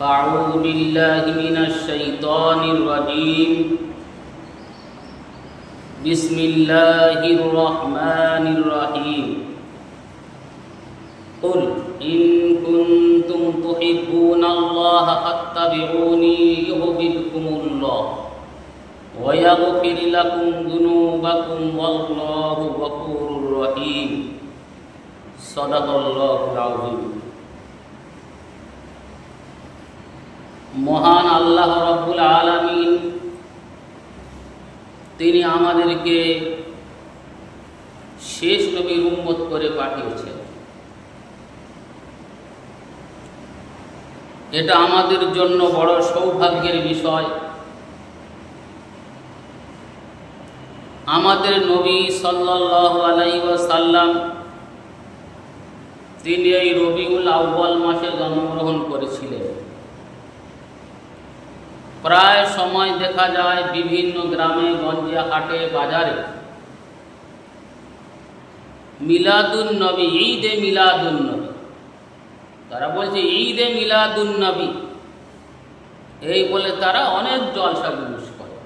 أعوذ بالله من الشيطان الرجيم بسم الله الرحمن الرحيم قل إن كنتم تحبون الله فاتبعوني يحببكم الله ويغفر لكم ذنوبكم والله غفور رحيم صدق الله العظيم। মহান আল্লাহ রাব্বুল আলামিন তিনি আমাদেরকে শেষ নবীর উম্মত করে পাঠিয়েছেন। এটা আমাদের জন্য বড় সৌভাগ্যের বিষয়। আমাদের নবী সাল্লাল্লাহু আলাইহি ওয়াসাল্লাম তিনি এই রবিউল আউয়াল মাসে জন্মগ্রহণ করেছিলেন। প্রায় সময় দেখা যায় বিভিন্ন গ্রামে গঞ্জে হাটে বাজারে মিলাদুন নবী, ঈদে মিলাদুন নবী, তারা বলছে ঈদে মিলাদুন নবী, এই বলে তারা অনেক জলসা জুলুস করে।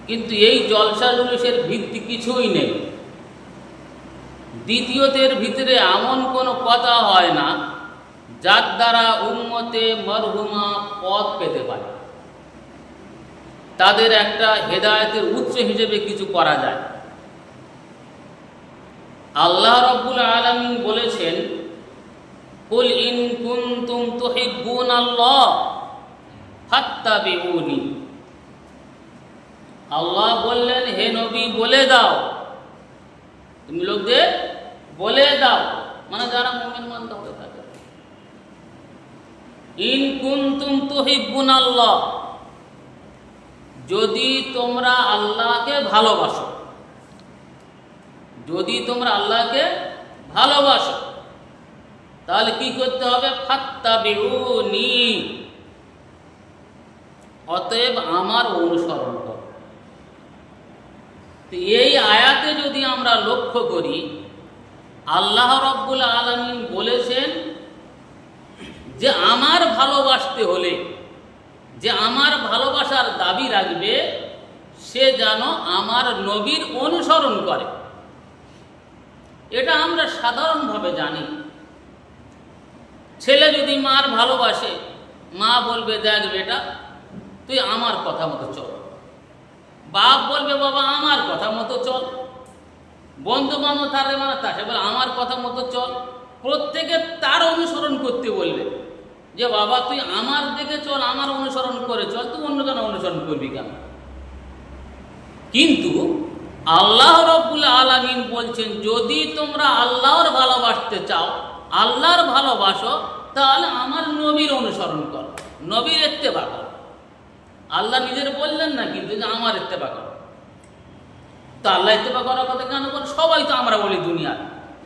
কিন্তু এই জলসা জুলুসের ভিত্তি কিছুই নেই। দ্বিতীয়তের ভিতরে এমন কোনো কথা হয় না যার দ্বারা উম্মতে মরহুমা পথ পেতে পারে, তাদের একটা হেদায়েতের উৎস হিসেবে কিছু করা যায়। আল্লাহ রাব্বুল আলামিন বলেছেন, কুল ইন কুনতুম তুহিব্বুনাল্লাহ ফাত্তাবিউনি। আল্লাহ বললেন, হে নবী বলে দাও, তুমি লোকদের বলে দাও, মানে যারা মুমিন বান্দা হয়ে থাকে, ইন কুনতুম তুহিব্বুনাল্লাহ, যদি তোমরা আল্লাহকে ভালোবাসো, যদি তোমরা আল্লাহকে ভালোবাসো তাহলে কি করতে হবে? ফাত্তাবিউনি, অতএব আমার অনুসরণ করো। এই আয়াতে যদি আমরা লক্ষ্য করি, আল্লাহ রাব্বুল আলামিন বলেছেন যে আমার ভালোবাসতে হলে, যে আমার ভালোবাসার দাবি রাখবে, সে যেন আমার নবীর অনুসরণ করে। এটা আমরা সাধারণভাবে জানি। ছেলে যদি মার ভালোবাসে, মা বলবে, দেখ বেটা তুই আমার কথা মতো চল। বাপ বলবে, বাবা আমার কথা মতো চল। বন্ধু বান্ধব তারে মানে তাকে বলে আমার কথা মতো চল। প্রত্যেকে তার অনুসরণ করতে বলবে যে বাবা তুই আমার দিকে চল, আমার অনুসরণ করে চল, তুই অন্য কেন অনুসরণ করবি কেন? কিন্তু আল্লাহ রাব্বুল আলামিন বলছেন, যদি তোমরা আল্লাহর ভালোবাসতে চাও, আল্লাহর ভালোবাসো, তাহলে আমার নবীর অনুসরণ করো, নবীর ইত্তেবা করো। আল্লাহ নিজের বললেন না কিন্তু যে আমার ইত্তেবা করো। তো আল্লাহ ইত্তেবা করার কথা কেন বল? সবাই তো আমরা বলি দুনিয়ার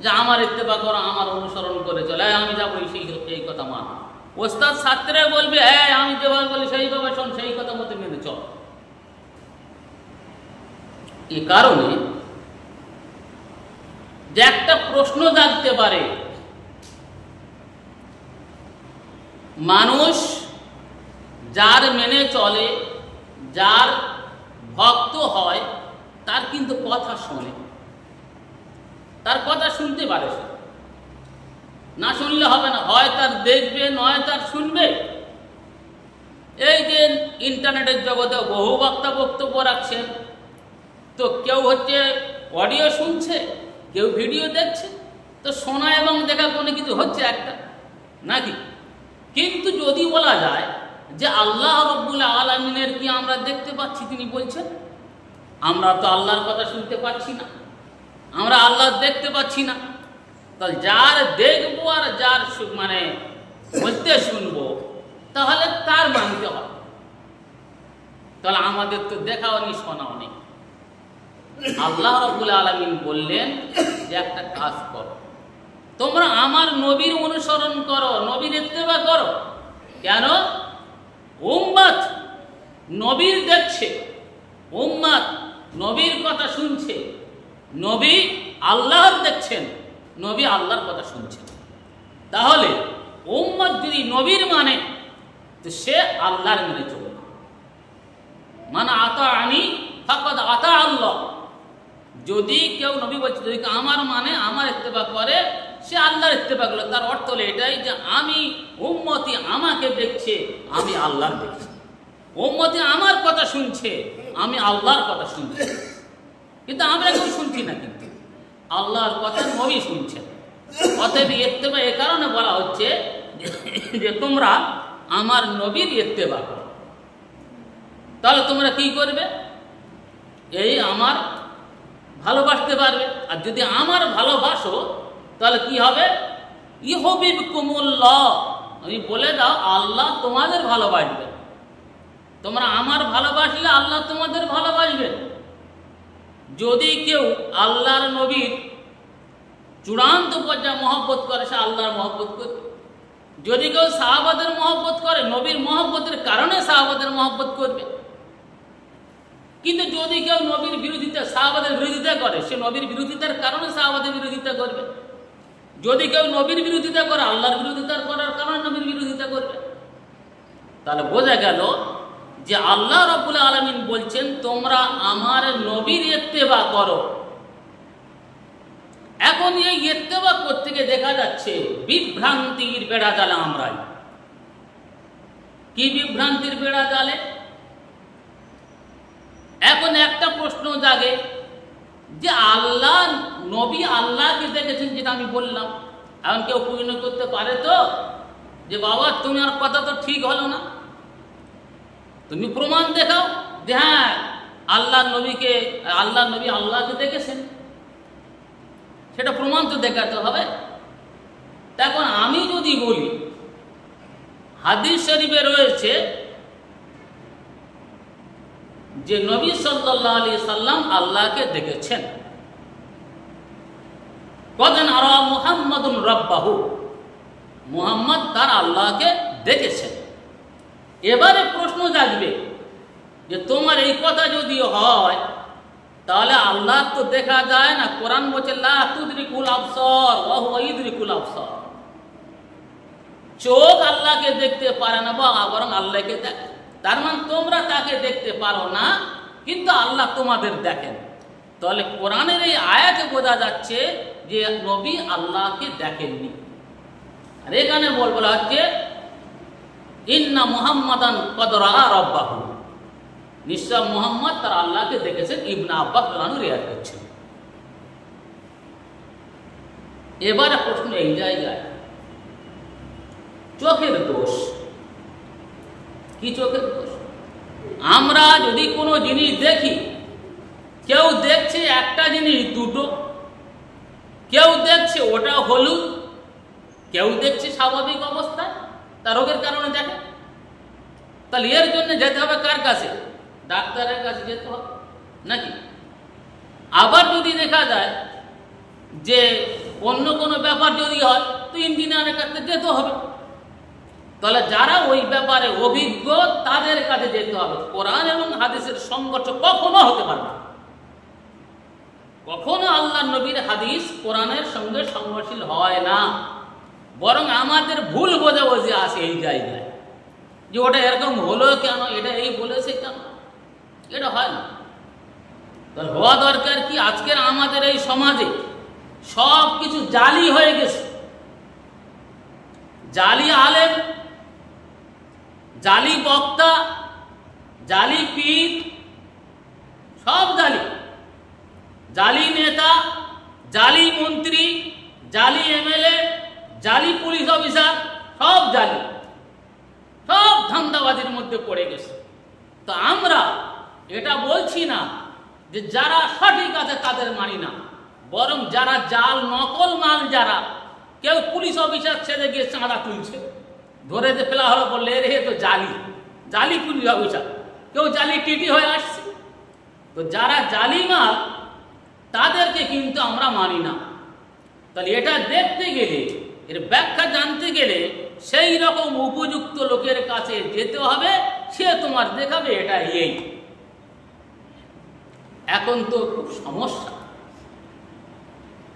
যে আমার ইত্তেবা করো, আমার অনুসরণ করে চলে, আমি যাবো সেই কথা মান। ওস্তাদ ছাত্রে বলবে, হ্যাঁ আমি যেভাবে বলি সেইভাবে শোন, সেই কথা মতো মেনে চল। এ কারণে যে একটা প্রশ্ন জাগতে পারে, মানুষ যার মেনে চলে, যার ভক্ত হয়, তার কিন্তু কথা শোনে, তার কথা শুনতে পারে। সে না শুনলে হবে না, হয় তার দেখবে, নয় তার শুনবে। এই যে ইন্টারনেটের জগতে বহু বক্তা বক্তব্য রাখছেন, তো কেউ হচ্ছে অডিও শুনছে, কেউ ভিডিও দেখছে, তো শোনা এবং দেখা কোনো কিছু হচ্ছে একটা নাকি? কিন্তু যদি বলা যায় যে আল্লাহ রাব্বুল আলামিনের কি আমরা দেখতে পাচ্ছি? তিনি বলছেন আমরা তো আল্লাহর কথা শুনতে পাচ্ছি না, আমরা আল্লাহ দেখতে পাচ্ছি না। তাহলে যার দেখবো আর যার মানে বলতে শুনবো, তাহলে তার মানতে হবে। তাহলে আমাদের তো দেখাও নেই, শোনাও নেই। আল্লাহ রাব্বুল আলামিন বললেন যে একটা কাজ করো, তোমরা আমার নবীর অনুসরণ করো, নবীর ইত্তেবা করো। কেন? উম্মত নবীর দেখছে, উম্মত নবীর কথা শুনছে, নবী আল্লাহর দেখছেন, নবী আল্লাহর কথা শুনছেন। তাহলে উম্মত যদি নবীর মানে তো সে আল্লাহর মেনে চলবে। মানে আতাআনি ফাকাদ আতা আল্লাহ, যদি কেউ নবী বলছে যদি আমার মানে আমার ইত্তেবা করে সে আল্লাহর ইত্তেবা করলো। তার অর্থ হলো এটাই যে আমি উম্মতি আমাকে দেখছে, আমি আল্লাহর দেখছি। উম্মতি আমার কথা শুনছে, আমি আল্লাহর কথা শুনছি। কিন্তু আমরা কেউ শুনছি না, কিন্তু আল্লাহর কথা নবী শুনছেন। অতএব ইত্তেবা এ কারণে বলা হচ্ছে যে তোমরা আমার নবীর ইত্তেবা করো। তাহলে তোমরা কি করবে? এই আমার ভালোবাসতে পারবে। আর যদি আমার ভালোবাসো তাহলে কি হবে? ইউহিব্বুকুমুল্লাহ, আমি বলে দাও আল্লাহ তোমাদের ভালোবাসবে। তোমরা আমার ভালোবাসলে আল্লাহ তোমাদের ভালোবাসবে। যদি কেউ আল্লাহর নবীর চূড়ান্ত পর্যায়ে মহব্বত করে সে আল্লাহর মহব্বত করবে। যদি কেউ সাহাবাদের মহব্বত করে নবীর মহব্বতের কারণে সাহাবাদের মহব্বত করবে। কিন্তু যদি কেউ নবীর বিরোধিতা সাহাবাদের বিরোধিতা করে সে নবীর বিরোধিতার কারণে সাহাবাদের বিরোধিতা করবে। যদি কেউ নবীর বিরোধিতা করে আল্লাহর বিরোধিতা করার কারণে নবীর বিরোধিতা করবে। তাহলে বোঝা গেল যে আল্লাহ রাব্বুল আলামিন বলছেন তোমরা আমার নবীর ইত্তেবা করো। এখন এই ইত্তেবা করতে গিয়ে দেখা যাচ্ছে বিভ্রান্তির বেড়া জালে আমরাই। কি বিভ্রান্তির বেড়া জালে? এখন একটা প্রশ্ন জাগে যে আল্লাহ নবী আল্লাহকে দেখেছেন, যেটা আমি বললাম। এখন কেউ পূর্ণ করতে পারে তো যে বাবা তোমার কথা তো ঠিক হলো না, তুমি প্রমাণ দেখাও যে হ্যাঁ আল্লাহ নবী আল্লাহকে দেখেছেন, সেটা প্রমাণ তো দেখাতে হবে। এখন আমি যদি বলি হাদিস শরীফে রয়েছে যে নবী সাল্লাল্লাহু আলাইহি সাল্লাম আল্লাহকে দেখেছেন, কদান আরা মুহাম্মাদুন রাব্বাহু, মুহাম্মদ তার আল্লাহকে দেখেছেন। এবারে প্রশ্ন জাগবে যে তোমার এই কথা যদি হয় তাহলে আল্লাহ তো দেখা যায় না। কোরআন বলছে লা তুদরিকুল আবসার ওয়া হুয়া ইদরিকুল আবসার, চোখ আল্লাহকে দেখতে পারে না বরং আল্লাহকে দেখে। তার মানে তোমরা তাকে দেখতে পারো না কিন্তু আল্লাহ তোমাদের দেখেন। তাহলে কোরআনের এই আয়াতে বোঝা যাচ্ছে যে নবী আল্লাহকে দেখেননি। আর এখানে বলা হচ্ছে ইন্না মুহাম্মাদান কদ রাআ রাব্বাহু, নিশ্চয় মুহাম্মদ তার আল্লাহকে দেখেছেন। ইবনে আব্বাস রানু রিয়াদ করছেন। এবারে প্রশ্ন এই জায়গায় চোখের দোষ। কি চোখের দোষ? আমরা যদি কোনো জিনিস দেখি, কেউ দেখছে একটা জিনিস দুটো, কেউ দেখছে ওটা হলুদ, কেউ দেখছে স্বাভাবিক অবস্থায়, তার রোগের কারণে দেখে। তাহলে এর জন্য যেতে হবে কার কাছে? ডাক্তারের কাছে যেতে হবে নাকি? আবার যদি দেখা যায় যে অন্য কোনো ব্যাপার যদি হয় তো ইঞ্জিনিয়ারের কাছে যেতে হবে। তাহলে যারা ওই ব্যাপারে অভিজ্ঞ তাদের কাছে যেতে হবে। কোরআন এবং হাদিসের সংঘর্ষ কখনো হতে পারে না। কখনো আল্লাহ নবীর হাদিস কোরআনের সঙ্গে সংঘর্ষশীল হয় না, বরং আমাদের ভুল বোঝাবুঝি আসে এই জায়গায় যে ওটা এরকম হলো কেন, এটা এই বলেছে কেন, এটা হয় না। তাহলে হওয়া দরকার কি? আজকের আমাদের এই সমাজে সব কিছু জালি হয়ে গেছে। জালি আলেম, জালি বক্তা, জালি পীর, সব জালি। জালি নেতা, জালি মন্ত্রী, জালি এমএলএ, জালি পুলিশ অফিসার, সব জালি, সব ধান্দাবাজির মধ্যে পড়ে গেছে। তো আমরা এটা বলছি না যে যারা সঠিক আছে তাদের মানি না, বরং যারা জাল নকল মাল, যারা কেউ পুলিশ অফিসার ছেড়ে গিয়ে চাঁদা তুলছে, ধরে ফেলা হলো, বললে রে তো জালি, জালি পুলিশ অফিসার, কেউ জালি টিটি হয়ে আসছে। তো যারা জালি মাল তাদেরকে কিন্তু আমরা মানি না। তাহলে এটা দেখতে গেলে, এর ব্যাখ্যা জানতে গেলে সেই রকম উপযুক্ত লোকের কাছে যেতে হবে, সে তোমার দেখাবে এটা এই। এখন তো খুব সমস্যা,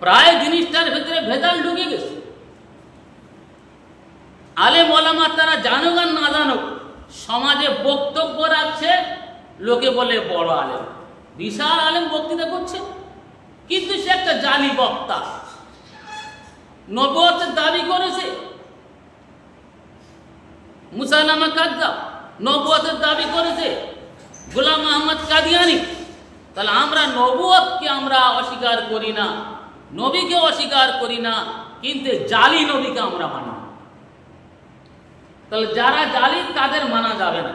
প্রায় জিনিসটার ভেতরে ভেজাল ঢুকে গেছে। আলেম ওলামা তারা জানুক আর না জানুক, সমাজে বক্তব্য রাখছে, লোকে বলে বড় আলেম, বিশাল আলেম বক্তৃতা করছে, কিন্তু সে একটা জালি বক্তা। নবুয়তের দাবি করেছে, মুসাইলামা কাযযাব নবুয়তের দাবি করেছে, গোলাম আহমদ কাদিয়ানী। তাহলে আমরা নবুয়তকে আমরা অস্বীকার করি না, নবীকে অস্বীকার করি না, কিন্তু জালি নবীকে আমরা মানি। তাহলে যারা জালি তাদের মানা যাবে না।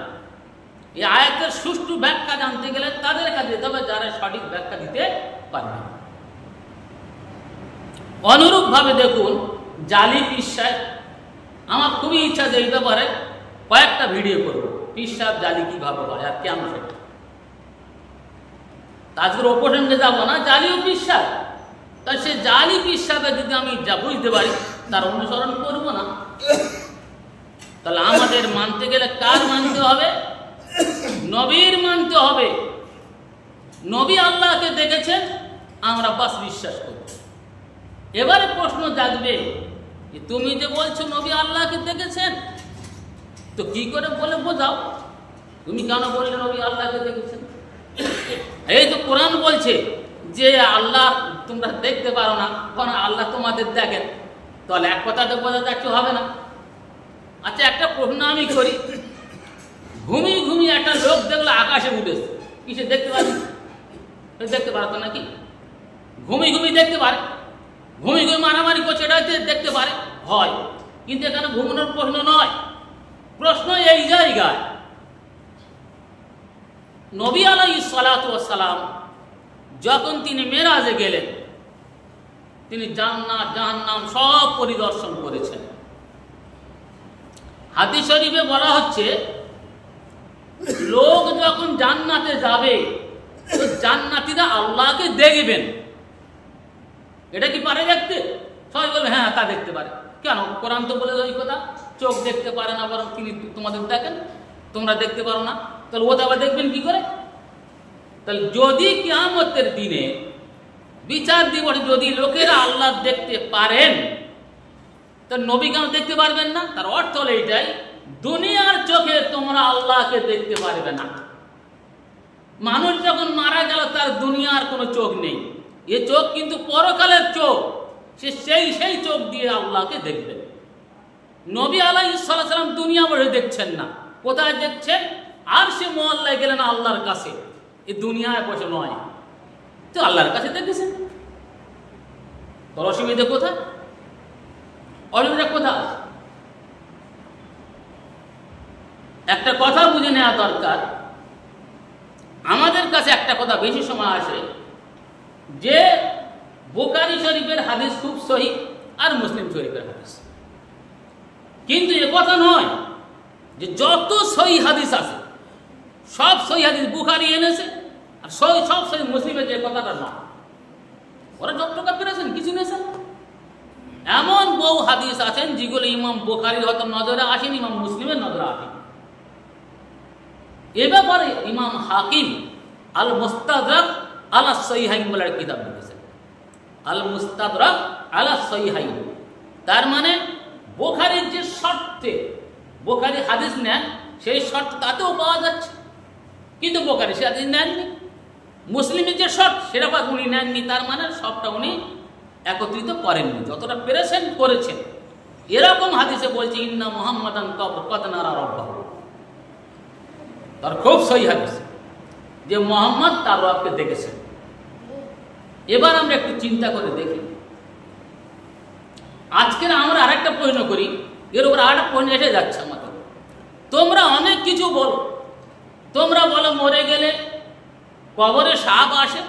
এই আয়াতের সুষ্ঠু ব্যাখ্যা জানতে গেলে তাদের কাছে যেতে হবে যারা সঠিক ব্যাখ্যা দিতে পারবে। অনুরূপভাবে দেখুন জালি পীর সাহেব, আমার খুবই ইচ্ছা যে এই ব্যাপারে কয়েকটা ভিডিও করব, পীর সাহেব জালি কিভাবে হয় আর কেন সেটা। আজকের প্রসঙ্গে যাবো না, জালি ও পীর সাহেব। তাই সে জালি পীর সাহেবের যদি আমি যা বুঝতে পারি তার অনুসরণ করব না, তাহলে আমাদের মানতে গেলে কার মানতে হবে? নবীর মানতে হবে। নবী আল্লাহকে দেখেছেন, আমরা বাস বিশ্বাস করি। এবারে প্রশ্ন জাগবে যে তুমি যে বলছো নবী আল্লাহকে দেখেছেন, তো কি করে বলে বোঝাও, তুমি কেন বললে নবী আল্লাহকে দেখেছেন? এই তো কোরআন বলছে যে আল্লাহ তোমরা দেখতে পারো না, কারণ আল্লাহ তোমাদের দেখেন। তাহলে এক কথাতে বোঝা যাচ্ছে হবে না। আচ্ছা, একটা প্রশ্ন আমি করি, ঘুমিয়ে ঘুমিয়ে একটা লোক দেখলো আকাশে উঠেছে, কিসে দেখতে পারে? দেখতে পারতো নাকি? ঘুমিয়ে ঘুমিয়ে দেখতে পারে, ঘুমিয়ে ঘুমিয়ে মারামারি করছে, এটা দেখতে পারে, হয়। কিন্তু এখানে ঘুমানোর প্রশ্ন নয়, প্রশ্ন এই জায়গায় নবী আলাইহিস সালাতু ওয়াস সালাম যখন তিনি মেরাজে গেলেন, তিনি জান্নাত জাহান্নাম সব পরিদর্শন করেছেন। হাদিস শরীফে বলা হচ্ছে লোক যখন জান্নাতে যাবে তো জান্নাতীরা আল্লাহকে দেখবেন। এটা কি পারে দেখতে? সবাই বলবে হ্যাঁ তা দেখতে পারে। কেন? কোরআন তো বলে ওই কথা, চোখ দেখতে পারে না, বরং তিনি তোমাদের দেখেন, তোমরা দেখতে পারো না। তাহলে ও তো আবার দেখবেন কি করে? তাহলে যদি কিয়ামতের দিনে বিচার দিবসে যদি লোকেরা আল্লাহ দেখতে পারেন, তা নবী কেন দেখতে পারবেন না? তার অর্থ হলো এইটাই, দুনিয়ার চোখে তোমরা আল্লাহকে দেখতে পারবে না। মানুষ যখন মারা গেল তার দুনিয়ার কোনো চোখ নেই, এ চোখ কিন্তু পরকালের চোখ, সে সেই চোখ দিয়ে আল্লাহকে দেখবে। নবী আলাইহিস সালাম দুনিয়া বসে দেখছেন না, কোথায় দেখছেন? আর সে মহল্লায় গেলেন আল্লাহর কাছে, এ দুনিয়ায় বসে নয়, তো আল্লাহর কাছে দেখেছেন। তোর অসুবিধা কোথায়? অসুবিধা কোথায়? একটা কথা বুঝে নেওয়া দরকার। আমাদের কাছে একটা কথা বেশি সময় আসে যে বুখারী শরীফের হাদিস খুব সহিহ আর মুসলিম শরীফের হাদিস, কিন্তু এ কথা নয় যে যত সহিহ হাদিস আছে সব সহিহ হাদিস বুখারী এনেছে আর সব সহিহ মুসলিমের, যে কথাটা না। ওরা যতটা পেরেছেন কিছু নেছেন। এমন বহু হাদিস আছেন যেগুলো ইমাম বুখারীর হয়তো নজরে আসেনি, ইমাম মুসলিমের নজরে আসেনি। এ ব্যাপারে ইমাম হাকিম আল মুস্তাদরাক আলা সহিহাইন বলে কিতাব লিখেছেন। আল মুস্তাদরাক আলা সহিহাইন, তার মানে বুখারীর যে শর্তে বুখারী হাদিস নেন সেই শর্ত তাতেও পাওয়া যাচ্ছে, কিন্তু বুখারী সে হাদিস নেননি। মুসলিমের যে শর্ত সেটা উনি নেননি, তার মানে সবটা উনি একত্রিত করেননি, যতটা পেরেছেন করেছেন। এরকম হাদিসে বলছে ইন্না মুহাম্মাদান কদ নারা রাব্বাহু, তার খুব সহিহ হাদিস যে মুহাম্মদ তার রবকে দেখেছেন। এবার আমরা একটু চিন্তা করে দেখি, আজকের আমরা আরেকটা প্রশ্ন করি, এর উপর আরেকটা প্রশ্ন এসে যাচ্ছে আমাদের। তোমরা অনেক কিছু বলো, তোমরা বলো মরে গেলে কবরে সাপ আসে,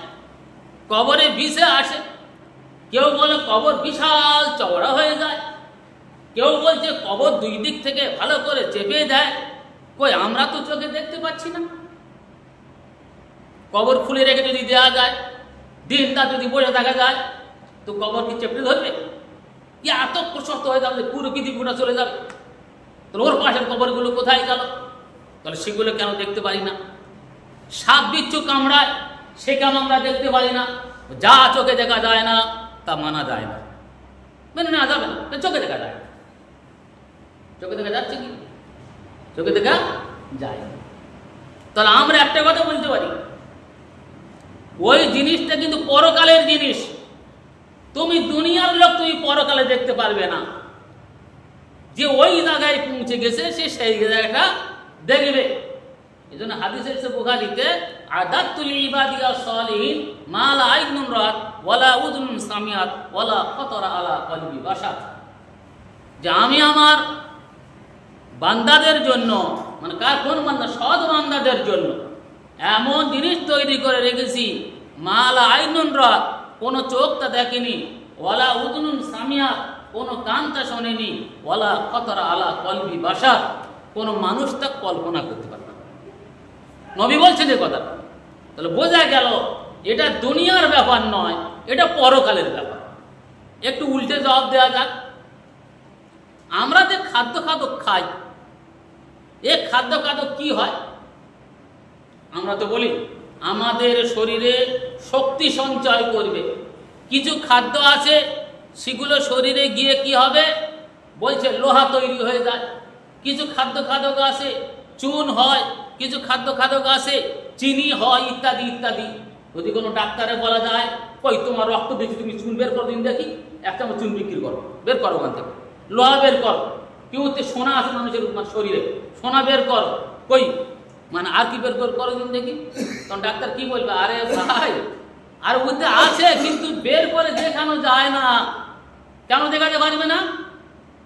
কবরে বিষে আসে, কেউ বলে কবর বিশাল চওড়া হয়ে যায়, কেউ বলছে কবর দুই দিক থেকে ভালো করে চেপে দেয়। কই, আমরা তো চোখে দেখতে পাচ্ছি না। কবর খুলে রেখে যদি দেওয়া যায়, দিনটা যদি বসে দেখা যায়, তো কবর কি চেপে ধরবে? কি এত প্রশস্ত হয়ে যাবে পুরো পৃথিবীটা চলে যাবে? তাহলে ওর পাশের কবরগুলো কোথায় গেল? তাহলে সেগুলো কেন দেখতে পারি না? সাপ বিচ্ছু কামড়ায়, সে কেন আমরা দেখতে পারি না? যা চোখে দেখা যায় না, তা মানা যায় না, মেনে নেওয়া যাবে না, চোখে দেখা যায় না। চোখে দেখা যাচ্ছে কি? চোখে দেখা যায় না। তাহলে আমরা একটা কথা বলতে পারি, ওই জিনিসটা কিন্তু পরকালের জিনিস। তুমি দুনিয়ার লোক তুমি পরকালে দেখতে পারবে না। যে ওই জায়গায় পৌঁছে গেছে সে সেই জায়গাটা দেখবে। এই জন্য হাদিসে এসেছে বুখারীতে, আদাতুল ইবাদিয়া সালিহিন মা লা আইনুন রাত ওয়ালা উযুনুন সামিআত ওয়ালা খাতারা আলা কলবি বাশার। যে আমি আমার বান্দাদের জন্য, মানে কার কোন বান্দা? সৎ বান্দাদের জন্য এমন জিনিস তৈরি করে রেখেছি, মা লা আইনুন রাত, কোনো চোখ তা দেখেনি, ওয়ালা উযুনুন সামিআত, কোনো কান তা শোনেনি, ওয়ালা খাতারা আলা কলবি বাশার, কোনো মানুষ তা কল্পনা করতে পারে না। নবী বলছেন এই কথা। তাহলে বোঝা গেল এটা দুনিয়ার ব্যাপার নয়, এটা পরকালের ব্যাপার। একটু উল্টে জবাব দেওয়া যাক। আমরা যে খাদ্য খাই, এ খাদ্য কি হয়? আমরা তো বলি আমাদের শরীরে শক্তি সঞ্চয় করবে। কিছু খাদ্য আছে সেগুলো শরীরে গিয়ে কি হবে? বলছে লোহা তৈরি হয়ে যায়। কিছু খাদ্য আছে চুন হয়, কিছু খাদ্য আছে চিনি হয়, ইত্যাদি ইত্যাদি। যদি কোনো ডাক্তারে বলা যায়, কই তোমার রক্ত দেখি, তুমি চুন বের করো, দিন দেখি, একটা চুন বিক্রি করো, বের করো ওখান থেকে, লোহা বের করো। কেউ সোনা আছে মানুষের শরীরে, সোনা বের করো, কই মানে আর কি বের করো দিন দেখি। তখন ডাক্তার কি বলবে? আরে ভাই, আর ওতে আছে কিন্তু বের করে দেখানো যায় না। কেন দেখাতে পারবে না?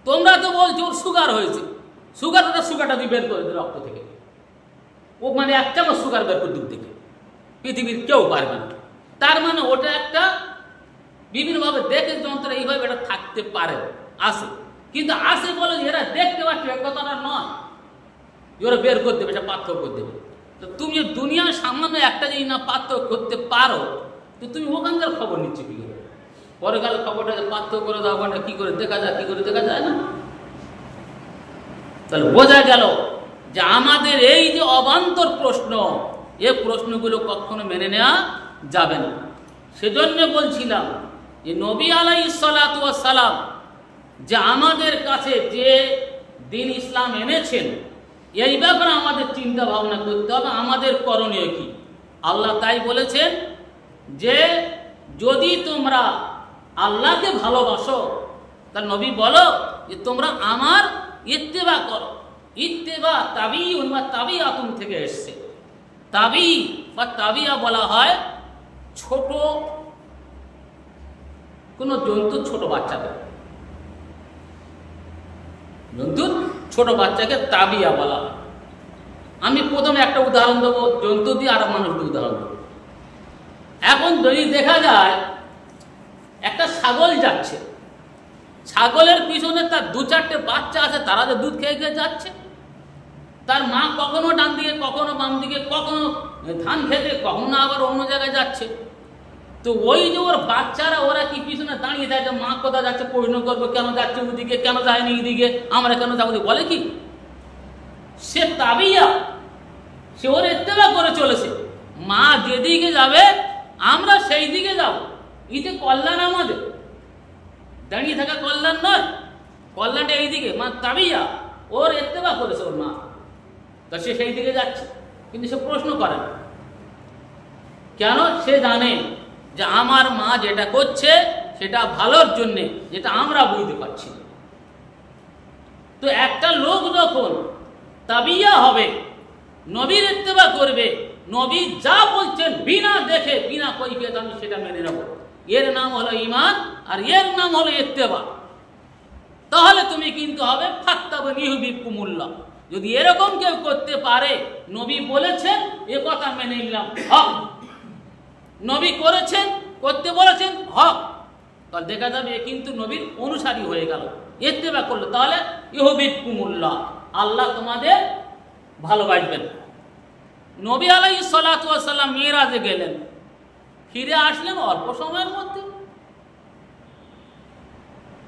তোমরা তো বলছো ওর সুগার হয়েছে, সুগারটা তুই বের করে দে রক্ত থেকে। ও মানে একটা সুগার বের করে দুধ থেকে, পৃথিবীর কেউ পারবে না। তার মানে ওটা একটা বিভিন্নভাবে দেখে যন্ত্র এইভাবে এটা থাকতে পারে, আসে। কিন্তু আসে বলে এরা দেখতে পাচ্ছে, কথাটা নয় ওরা বের করে দেবে, এটা পার্থক্য করে দেবে। তো তুমি দুনিয়ার সামান্য একটা জিনিস না পার্থক্য করতে পারো, তো তুমি ওখানকার খবর নিচ্ছ কি করে? পরকাল খবরটা পার্থক্য করে দাও, ওখানটা কি করে দেখা যায়, কি করে দেখা যায় না। তাহলে বোঝা গেল যে আমাদের এই যে অবান্তর প্রশ্ন, এই প্রশ্নগুলো কখনো মেনে নেওয়া যাবে না। সেজন্য বলছিলাম যে নবী আলাইহিস সালাতু ওয়াস সালাম যে আমাদের কাছে যে দ্বীন ইসলাম এনেছেন, এই ব্যাপারে আমাদের চিন্তা ভাবনা করতে হবে, আমাদের করণীয় কি। আল্লাহ তাই বলেছেন যে যদি তোমরা আল্লাহকে ভালোবাসো, তার নবী বলো যে তোমরা আমার ইত্তেবা করো। ইত্তেবা তাবিউন বা তাবিআতুন থেকে এসছে। তাবি বা তাবিয়া বলা হয় ছোট কোনো জন্তু, ছোট বাচ্চাদের, জন্তুর ছোট বাচ্চাকে তাবিয়া বলা হয়। আমি প্রথমে একটা উদাহরণ দেবো জন্তু দিয়ে, আর মানুষদের উদাহরণ দেবো। এখন যদি দেখা যায় একটা ছাগল যাচ্ছে, ছাগলের পিছনে তার 2-4টে বাচ্চা আছে, তারা যে দুধ খেয়ে খেয়ে যাচ্ছে। তার মা কখনো ডান দিকে, কখনো বাম দিকে, কখনো ধান খেতে, কখনো আবার অন্য জায়গায় যাচ্ছে। তো ওই যে ওর বাচ্চারা, ওরা কি পিছনে দাঁড়িয়ে থাকে, মা কোথায় যাচ্ছে প্রশ্ন করবো, কেন যাচ্ছে ওদিকে, কেন যায়নি এইদিকে, আমরা কেন যাবো, বলে কি? সে তাবিয়া, সে ওর ইত্তেবা করে চলেছে। মা যেদিকে যাবে আমরা সেই দিকে যাব। এই যে কল্যাণ আমাদের, দাঁড়িয়ে থাকা কল্যাণ নয়, কল্যাণটা এইদিকে। মা তাবিয়া, ওর ইত্তেবা করেছে ওর মা, তো সে সেই দিকে যাচ্ছে। কিন্তু সে প্রশ্ন করে না, কেন? সে জানে যে আমার মা যেটা করছে সেটা ভালোর জন্যে, যেটা আমরা বুঝতে পারছি। তো একটা লোক যখন তাবিয়া হবে, নবীর ইত্তেবা করবে, নবী যা বলছেন বিনা দেখে, বিনা কৈফিয়ত আমি সেটা মেনে নেব, এর নাম হলো ঈমান, আর এর নাম হলো ইত্তেবা। তাহলে তুমি কিন্তু হবে ফাত্তাবিহু বিকুমুল্লাহ। যদি এরকম কেউ করতে পারে, নবী বলেছেন এ কথা মেনে নিলাম, হক। নবী করেছেন, করতে বলেছেন, হক। তাহলে দেখা যাবে এ কিন্তু নবীর অনুসারী হয়ে গেল, ইত্তেবা করলো। তাহলে ইউহিব্বুকুমুল্লাহ, আল্লাহ তোমাদের ভালোবাসবেন। নবী আলাইহিস সালাতু ওয়াস সালাম মিরাজে গেলেন, ফিরে আসলেন অল্প সময়ের মধ্যে।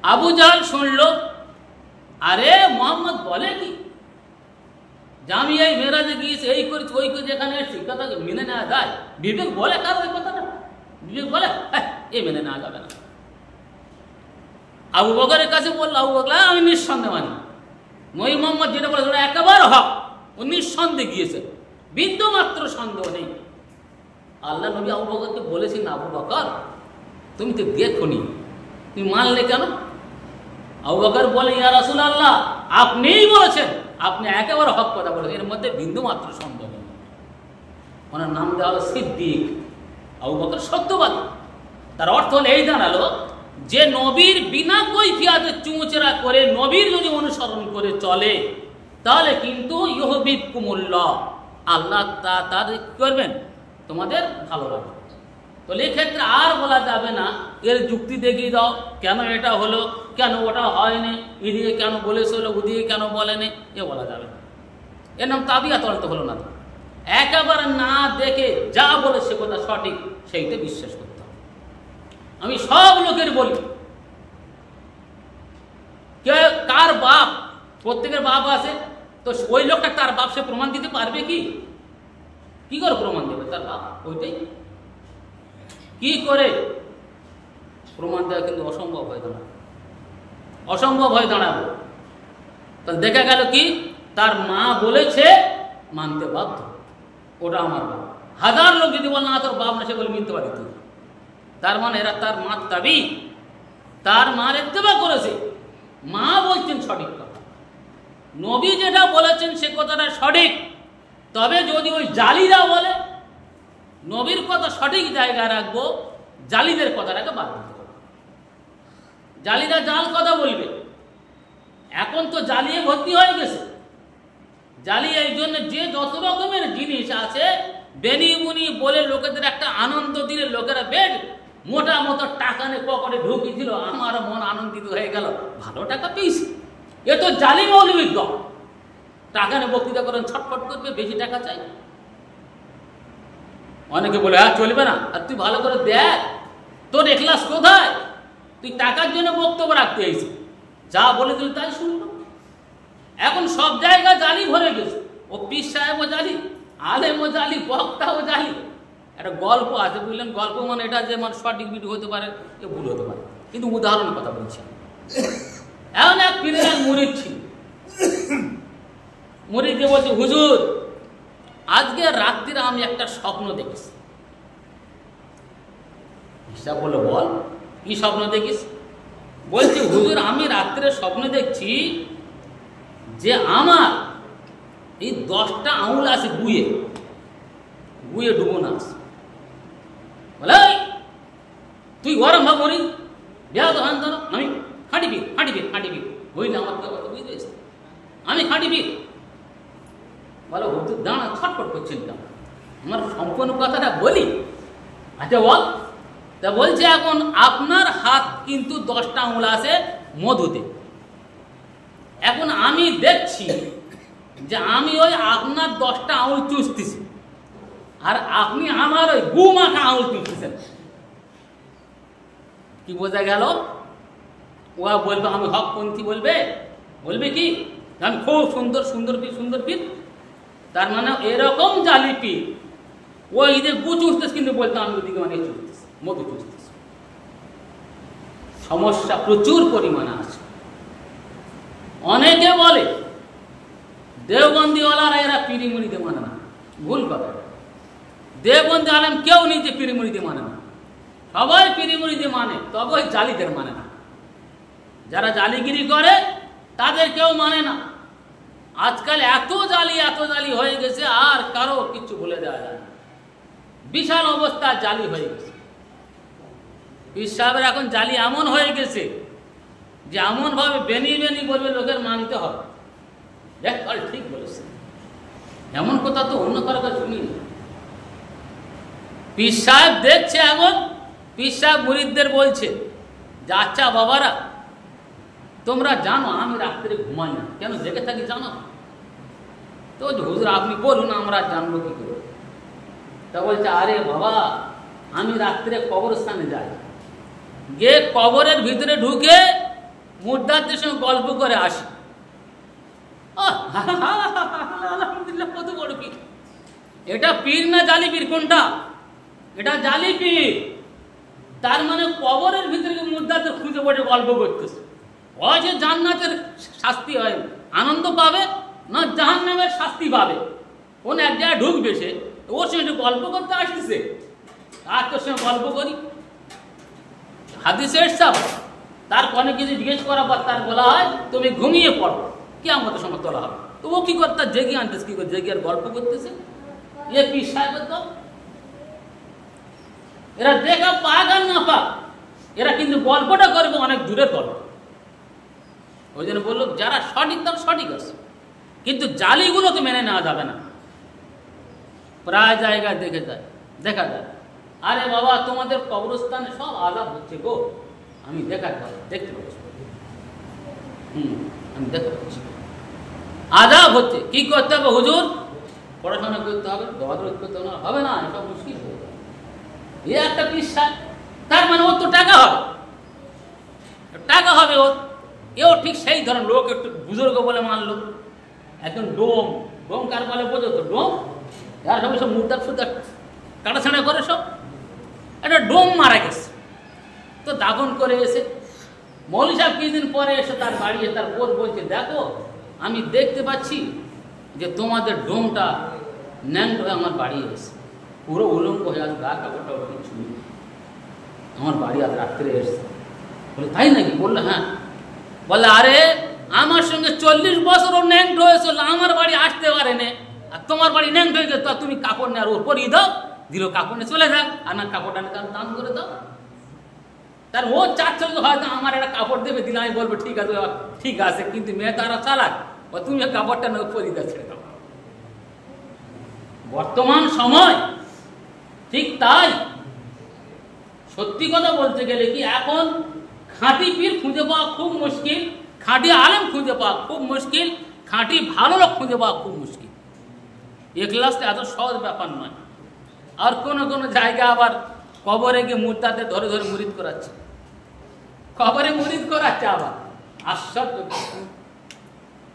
আবু জাহল শুনল, আরে মোহাম্মদ বলে কি যে আমি এই মেরাজে গিয়েছি, এই করেছি, ওই করে, যেখানে এসেছি, কথাকে মেনে নেওয়া যায়? বিবেক বলে কার ওই কথাটা? বিবেক বলে এ মেনে নেওয়া যাবে না। আবু বকরের কাছে বললো, আবু বকর আমি নিঃসন্দেহ মানি। নবী মুহাম্মদ যেটা বলেছে ওটা একেবারে হক, ও নিঃসন্দেহে গিয়েছে, বিন্দু মাত্র সন্দেহ নেই। আল্লাহ নবী আবু বকরকে বলেছেন, আবু বকর তুমি তো দেখোনি, তুমি মানলে কেন? আবু বকর বলে, ইয়া রাসূলুল্লাহ আপনিই বলেছেন, আপনি একেবারে হক কথা বলেছেন, এর মধ্যে বিন্দু মাত্র সন্দেহ নেই। ওনার নাম দেওয়া হলো সিদ্দিক। আবু বকর সত্যবাদী। তার অর্থ হলো এই দাঁড়ালো যে নবীর বিনা কৈফিয়াতে চুঁচেরা করে নবীর যদি অনুসরণ করে চলে তাহলে কিন্তু ইউহিব্বুকুমুল্লাহ, আল্লাহ তাদের কি করবেন? তোমাদের ভালো লাগবে। তো এই ক্ষেত্রে আর বলা যাবে না এর যুক্তি দেখিয়ে দাও, কেন এটা হলো, কেন ওটা হয়নি, এদিকে কেন বলেছিল ওদিকে কেন বলেনি, এ বলা যাবে না। এর নাম তাবিয়াত অর্থ হলো না। একেবারে না দেখে যা বলে সে কথা সঠিক সেইটা বিশ্বাস করতে হবে। আমি সব লোকের বলি, কে কার বাপ, প্রত্যেকের বাপ আছে, তো ওই লোকটা তার বাপ সে প্রমাণ দিতে পারবে কি? কি করে প্রমাণ দেবে তার বাপ? ওইটাই কি করে প্রমাণ দেওয়া কিন্তু অসম্ভব হয়ে দাঁড়াবে, অসম্ভব হয়ে দাঁড়াবে। তাহলে দেখা গেল কি তার মা বলেছে মানতে বাধ্য, ওটা আমার বাপ। হাজার লোক যদি বল না তোর বাপ না, সে বলে মিথ্যে পারি তুই, তার মানে এরা তার মা তাবি, তার মার ইত্তেবা করেছে, মা বলছেন সঠিক কথা, নবী যেটা বলেছেন সে কথাটা সঠিক। তবে যদি ওই জালিরা বলে নবীর কথা সঠিক জায়গায় রাখবো, জালিদের কথাটাকে বাদ দিতে হবে। জালিরা জাল কথা বলবে, এখন তো জ্বালিয়ে ভর্তি হয়ে গেছে। জালি এই জন্য যে যত রকমের জিনিস আছে বেনিমুনি বলে লোকেদের একটা আনন্দ দিলে লোকেরা বেশ মোটা মতো টাকা নিয়ে পকেটে ঢুকিয়েছিল, আমার মন আনন্দিত হয়ে গেল, ভালো টাকা পেয়েছি। এ তো জালি মৌলবীর দল, টাকা নিয়ে বক্তৃতা করেন, ছটফট করবে, বেশি টাকা চাই। অনেকে বলে হ্যাঁ চলবে না, আর তুই ভালো করে দেখ তোর এখলাস কোথায়, তুই টাকার জন্য বক্তব্য রাখতে এসেছিস, যা বলে দিল তাই শুনলো। এখন সব জায়গায় জালি ভরে গেছে, ও পীর সাহেবও জালি, আলেমও জালি, বক্তাও জালি। একটা গল্প আছে বুঝলেন, গল্প মানে এটা যে মানে সঠিক ভিডিও হতে পারে, এ ভুল হতে পারে, কিন্তু উদাহরণের কথা বলছি। এমন এক পীরের এক মুরিদ ছিল, মুরিদকে বলছে হুজুর আজকে রাত্রিরে আমি একটা স্বপ্ন দেখেছি। হিসাব বলে বল কি স্বপ্ন দেখিস? বলছি হুজুর আমি রাত্রে স্বপ্ন দেখছি যে আমার এই 10টা আঙুল আছে গুয়ে গুয়ে ডুবো না। বলে তুই গরম ভাব মরি বিয়া তো হান ধরো, আমি খাঁটিবি খাঁটিবি খাঁটিবি বুঝলে আমার বুঝতে এসছি, আমি খাঁটিবি। বলো হুজুর দাঁড়া, ছটফট করছিলাম, আমার সম্পূর্ণ কথাটা বলি। আচ্ছা বল। তা বলছে এখন আপনার হাত কিন্তু 10টা আঙুল আছে মধুতে, এখন আমি দেখছি যে আমি ওই আপনার 10টা আঙুল চুষতেছি আর আপনি আমার ওই গু মাখা আঙুল চুষতেছেন। কি বোঝা গেল? ওরা বলবে আমি হকপন্থী, বলবে বলবে কি আমি খুব সুন্দর সুন্দর পীর সুন্দর পীর। তার মানে এরকম জালি পীর ওই ঈদের গু চুষতেছে, কিন্তু বলতো আমি ওদিকে অনেক চুষতেছি, মধু চুষতেছি। সমস্যা প্রচুর পরিমাণে আছে। অনেকে বলে দেওবন্দিওয়ালারা এরা পিরিমুড়িতে মানে না, ভুল কথা। দেওবন্দি আলেম কেউ নিজে পিরিমুড়িতে মানে না, সবাই পিরিমুড়িতে মানে, তবে ওই জালিদের মানে না। যারা জালিগিরি করে তাদের কেউ মানে না। আজকাল এত জালি হয়ে গেছে আর কারো কিছু বলে দেওয়া যায় না, বিশাল অবস্থা জালি হয়ে গেছে। পীর সাহেবের এখন জালি এমন হয়ে গেছে যে এমন ভাবে বেনি বেনি বলবে লোকের মানতে হবে। দেখ আর ঠিক বলেছে, এমন কথা তো অন্য কারো কাছে শুনি না। পীর সাহেব দেখছে এমন, পীর সাহেব মুরিদদের বলছে যে আচ্ছা বাবারা তোমরা জানো আমি রাত্রে ঘুমাই না, কেন জেগে থাকি জানো? তো হুজুর আপনি বলুন আমরা জানবো কি করে। তা বলছে আরে বাবা আমি রাত্রে কবরস্থানে যাই, গিয়ে কবরের ভিতরে ঢুকে মুর্দাদের সঙ্গে গল্প করে আসি। আলহামদুলিল্লাহ কত বড় পীর। এটা পীর না জালি পীর? কোনটা? এটা জালি পীর। তার মানে কবরের ভিতরে মুর্দাদের খুঁজে বসে গল্প করতেছে। হয় যে জান্নাতের শাস্তি হয় আনন্দ পাবে, না জাহান্নামের শাস্তি পাবে। কোন এক জায়গায় ঢুকবে, সে ওর সঙ্গে একটু গল্প করতে আসতেছে, আর তোর সঙ্গে গল্প করি, হাদিসের সব। তার অনেক কিছু জিজ্ঞেস করার পর তার বলা হয় তুমি ঘুমিয়ে পড়ো, কি আমাদের সময় তোলা হবে। তো ও কি করতে জেগে আনতেছে, কি করে জেগে আর গল্প করতেছে। এ পীর সাহেবের দল, এরা দেখা পাক আর না পাক, এরা কিন্তু গল্পটা করবে অনেক দূরের গল্প। ওই জন্য বললো যারা সঠিক তারা সঠিক আছে, কিন্তু জালিগুলোকে মেনে নেওয়া যাবে না। প্রায় জায়গায় দেখা যায় আরে বাবা তোমাদের কবরস্থানে সব আযাব হচ্ছে গো, আমি দেখতে পাচ্ছি, আমি দেখতে পাচ্ছি আযাব হচ্ছে। কি করতে হবে হুজুর? পড়াশোনা করতে হবে, দোয়াদরদ করতে হবে না, এটা মুশকিল হয়ে যাবে। এ একটা বিশ্বাস, তার মানে ওর তো টাকা হবে ওর। এও ঠিক সেই ধরনের লোক, একটু বুজুর্গ বলে মানলো। এখন ডোম কার বলে বোঝো তো? ডোম যার সবাই সব মুদ্রা ফুদ্রা কাটাছাড়া করে, সব একটা ডোম মারা গেছে। তো দাফন করে এসে মৌলভী সাহেব কিছুদিন পরে এসে তার বাড়ি, তার বোন বলছে দেখো আমি দেখতে পাচ্ছি যে তোমাদের ডোমটা ন্যাংট হয়ে আমার বাড়ি এসে পুরো উলঙ্গ হয়ে আজ গা কাপড়টা কিছু নেই, আমার বাড়ি আজ রাত্রে এসছে। বলে তাই নাকি? বললো হ্যাঁ। বলে আরে আমার সঙ্গে 40 বছর ও ন্যাংট হয়েছিল, আমার বাড়ি আসতে পারে না, আর তোমার বাড়ি ন্যাংট হয়ে গেছে, তুমি কাপড় নেওয়ার ওর পরিয়ে দাও, দিল কাপড় নিয়ে চলে যাক, আর না কাপড়টা দান করে দাও। তার ও চাচ্ছিল হয়তো আমার একটা কাপড় দেবে, দিলে আমি বলবো ঠিক আছে, কিন্তু মেয়ে তারা চালাক, তুমি কাপড়টা নেই পরিয়ে দাও, ছেড়ে দাও। বর্তমান সময় ঠিক তাই। সত্যি কথা বলতে গেলে কি এখন খাঁটি পীর খুঁজে পাওয়া খুব মুশকিল, খাঁটি আলেম খুঁজে পাওয়া খুব মুশকিল, খাঁটি ভালো লোক খুঁজে পাওয়া খুব মুশকিল। এখলাসটা এত সহজ ব্যাপার নয়। আর কোন জায়গা আবার কবরে গিয়ে মুর্দাতে ধরে মুরিদ করাচ্ছে, কবরে মুরিদ করাচ্ছে আবার। আশ্চর্য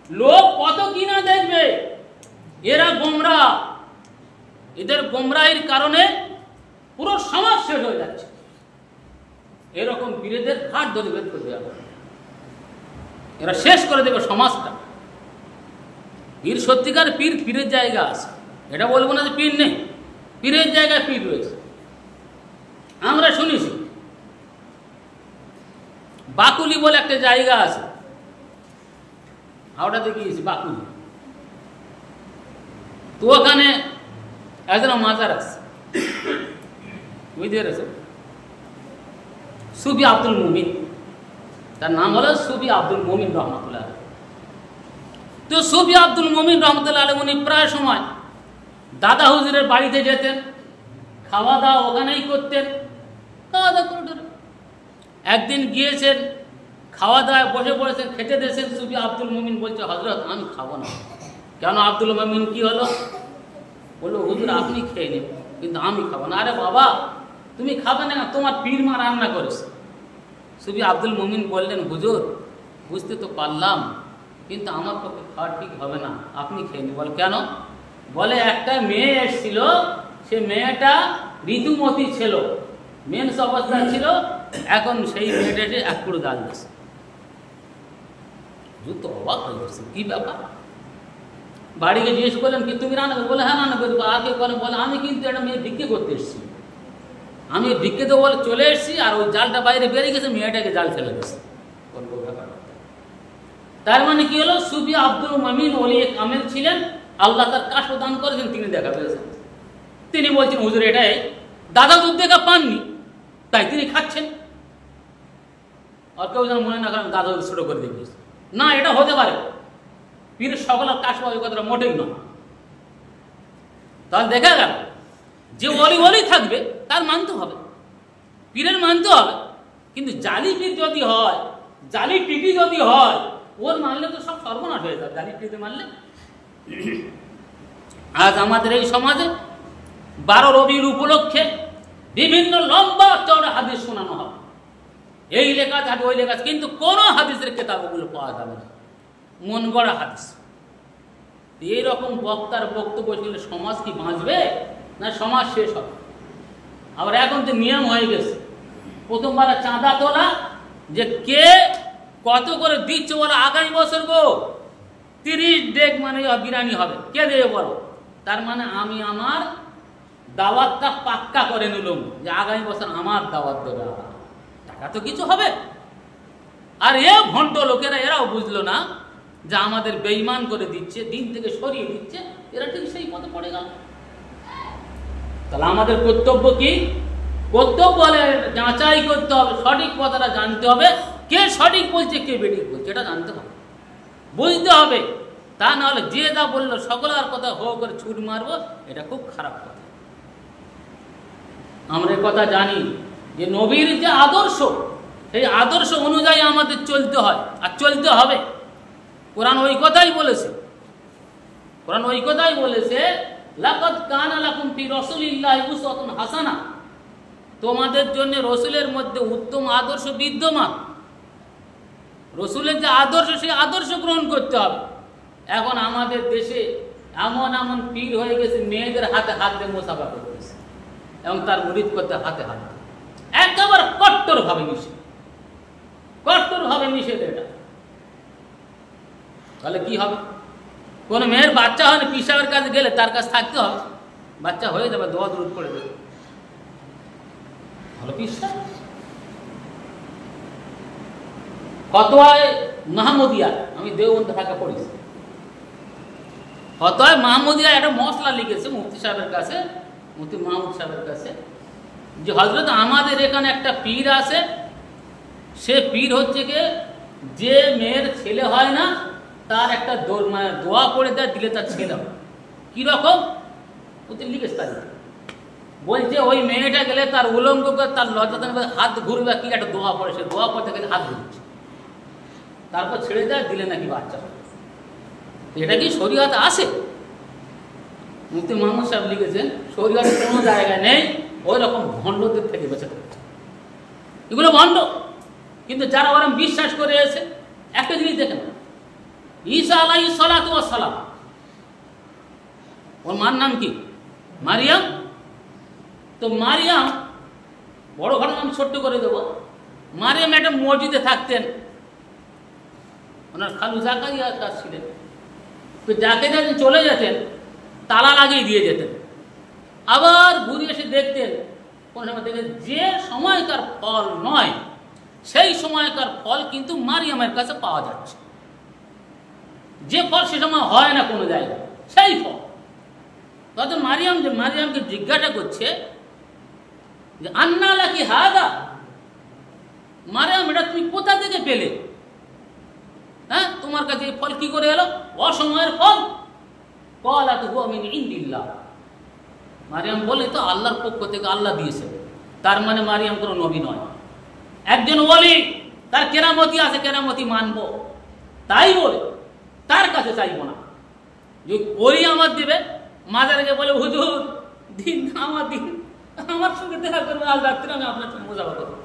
লোক কত কিনা দেখবে। এরা গোমরা, এদের গোমরাহির কারণে পুরো সমাজ শেষ হয়ে যাচ্ছে। এরকম পীরেদের ঘাট ধরে বের করে দেওয়া, এরা শেষ করে দেবে সমাজটা। পীর সত্যিকার পীরের জায়গা আছে, এটা বলবো না যে পীর নেই, পীরের জায়গায় পীর রয়েছে। আমরা শুনেছি বাকুলি বলে একটা জায়গা আছে, হাওড়াতে গিয়েছি বাকুলি। তো ওখানে একজন মাজার আছে, বুঝতে পেরেছ? সুফি আব্দুল মুমিন, তার নাম হলো সুফি আব্দুল মুমিন রহমতুল্লাহ। তো সুফি আব্দুল মুমিন রহমতুল্লাহ আলম উনি প্রায় সময় দাদা হুজুরের বাড়িতে যেতেন, খাওয়া দাওয়া ওখানেই করতেন, খাওয়া দাওয়া করে। একদিন গিয়েছেন, খাওয়া দাওয়া বসে পড়েছেন, খেতে দিয়েছেন। সুফি আব্দুল মুমিন বলছে হজরত আমি খাবো না। কেন? আব্দুল মুমিন কি হলো? বললো হুজুর আপনি খেয়ে নেবেন, কিন্তু আমি খাবো না। আরে বাবা তুমি খাবে না, তোমার পীর মা রান্না করেছে। সুফি আব্দুল মুমিন বললেন হুজুর বুঝতে তো পারলাম, কিন্তু আমার পক্ষে খাওয়া ঠিক হবে না, আপনি খেয়ে নিন। বলে কেন? বলে একটা মেয়ে এসেছিল, সে মেয়েটা ঋতুমতি ছিল, মেন্স অবস্থা ছিল, এখন সেই মেয়েটা এসে এক পুরো গাল দিয়েছে। তো অবাক হয়ে গেছে, কি ব্যাপার? বাড়িকে জিজ্ঞেস করলেন কি তুমি রান্না করবে? বলে হ্যাঁ রান্না করবো। আর কে করে? বলে আমি কিন্তু একটা মেয়ে ভিক্ষে করতে এসেছি, আমি ভিক্ষে দেবো বলে চলে এসেছি, আর ওই জালটা বাইরে বেরিয়ে গেছে, মেয়েটাকে জাল ফেলে গেছে। তার মানে কি হলো? সুফি আব্দুল মুমিন ওলি কামেল ছিলেন, আল্লাহ তার কাশফ দান করেছেন, তিনি দেখা পেয়েছেন। তিনি বলছেন হুজুর এটাই দাদা দুধ দেখা পাননি, তাই তিনি খাচ্ছেন। আর কেউ যেন মনে না করেন দাদা দুধ ছোট করে দেখিয়েছে, না এটা হতে পারে। পীরের সকলের কাশফ ওই কথাটা মোটেই নয়। তাহলে দেখা গেল যে ওলি থাকবে তার মানতে হবে, পীরের মানতে হবে। কিন্তু জালি পীর যদি হয়, জালি টিটি যদি হয়, ওর মানলে তো সব সর্বনাশ হয়ে যাবে। জালি টিটি মানলে আজ আমাদের এই সমাজে 12 রবিউল উপলক্ষে বিভিন্ন লম্বা চওড়া হাদিস শোনানো হবে, এই লেখা থাকে ওই লেখা, কিন্তু কোনো হাদিসের কেতাবগুলো পাওয়া যাবে না, মন গড়া হাদিস। এইরকম বক্তার বক্তব্য শুনলে সমাজ কি বাঁচবে না সমাজ শেষ হবে? আবার এখন যে নিয়ম হয়ে গেছে, প্রথমবার চাঁদা তোলা, যে কে কত করে দিচ্ছ বলো? আগামী বছর গো 30 ডেক মানে বিরিয়ানি হবে। কে দেবে বলো? তার মানে আমি আমার দাওয়াতটা পাক্কা করে নিলাম যে আগামী বছর আমার দাওয়াত দেবে, টাকা তো কিছু হবে। আর এ ভণ্ড লোকেরা এরাও বুঝলো না যে আমাদের বেঈমান করে দিচ্ছে, দিন থেকে সরিয়ে দিচ্ছে, এরা ঠিক সেই পথে পড়ে গেল। তাহলে আমাদের কর্তব্য কি? কর্তব্য হলে যাচাই করতে হবে, সঠিক কথাটা জানতে হবে, কে সঠিক বলছে কে বেঠিক বলছে এটা জানতে হবে, বুঝতে হবে। তা নাহলে যে যা বললো সকলের কথা হো করে ছুট মারবো, এটা খুব খারাপ কথা। আমরা এই কথা জানি যে নবীর যে আদর্শ, এই আদর্শ অনুযায়ী আমাদের চলতে হয় আর চলতে হবে। কোরআন ওই কথাই বলেছে, কোরআন ওই কথাই বলেছে, লাকাদ কানা লাকুম ফি রাসূলিল্লাহি উসওয়াতুন হাসানাহ, তোমাদের জন্য রসুলের মধ্যে উত্তম আদর্শ বিদ্যমান। রসুলের যে আদর্শ, সেই আদর্শ গ্রহণ করতে হবে। এখন আমাদের দেশে এমন এমন পীর হয়ে গেছে, মেয়েদের হাতে হাত দিয়ে মুসাফা করতেছে এবং তার মুরিদ করতে হাতে হাত, একেবারে কট্টরভাবে নিষেধ, কট্টরভাবে নিষেধ এটা। তাহলে কি হবে? কোনো মেয়ের বাচ্চা হয় না, পীর সাহেবের কাছে গেলে তার কাছে থাকতে হবে, বাচ্চা হয়ে যাবে, দোয়া দরুদ করে দেবে, ভালো পীর সাহেব। ফতোয়ায়ে মাহমুদিয়া, আমি দেওবন্দ ঢাকা পড়েছি, ফতোয়ায়ে মাহমুদিয়া একটা মশলা লিখেছে মুফতি সাহেবের কাছে, মুফতি মাহমুদ সাহেবের কাছে, যে হযরত আমাদের এখানে একটা পীর আছে, সে পীর হচ্ছে কি যে মেয়ের ছেলে হয় না তার একটা দোয়া পড়ে দেয়, দিলে তার ছেলে হয়। কিরকম ওতে লিখেছে তাই, বলছে ওই মেয়েটা গেলে তার উলঙ্গ করে তার লজ্জাদান হাত ঘুরবে, কি একটা দোয়া পড়ে, সে দোয়া পড়তে গেলে হাত ঘুরছে, তারপর ছেড়ে দেয়, দিলে নাকি বাচ্চা হয়। এটা কি শরীয়তে আছে? মুফতি মাহমুদ সাহেব লিখেছেন শরীয়তে কোনো জায়গায় নেই, ওই রকম ভণ্ডদের থেকে বেঁচে থাকছে। এগুলো ভণ্ড, কিন্তু যারা ওরা বিশ্বাস করে এসে, একটা জিনিস দেখেন, ঈসা আলাইহিস সালাতু ওয়াস সালাম, ওর মার নাম কি? মারিয়াম। তো মারিয়াম, বড় ঘটনা আমি ছোট্ট করে দেবো, মারিয়াম একটা মসজিদে থাকতেন, ওনার খালু জাকারিয়ার কাজ ছিলেন। তো জাকারিয়া যখন চলে যেতেন তালা লাগিয়ে দিয়ে যেতেন, আবার ঘুরে এসে দেখতেন, কোন সময় দেখেন যে সময়কার ফল নয় সেই সময়কার ফল কিন্তু মারিয়ামের কাছে পাওয়া যাচ্ছে, যে ফল সে সময় হয় না কোনো জায়গায়, সেই ফল। তখন মারিয়ামকে জিজ্ঞাসা করছে যে আন্না লাকি হাদা, মারিয়াম এটা তুমি কোথা থেকে পেলে? হ্যাঁ, তোমার কাছে এই ফল কি করে এলো? অসময়ের ফল। ক্বালাত হুয়া মিন ইনদিল্লাহ, মারিয়াম বলে তো আল্লাহর পক্ষ থেকে, আল্লাহ দিয়েছে। তার মানে মারিয়াম কোনো নবী নয়, একজন ওলি, তার কেরামতি আছে, কেরামতি মানবো, তাই বলে তার কাছে চাইবো না। যে ওলি আমার দিবে, মাজারে গিয়ে বলে হুজুর দিন, আমার দিন, আমার সঙ্গে দেখা করবে, আজ রাত্রে আমি আপনার সঙ্গে মোজাবা করবো।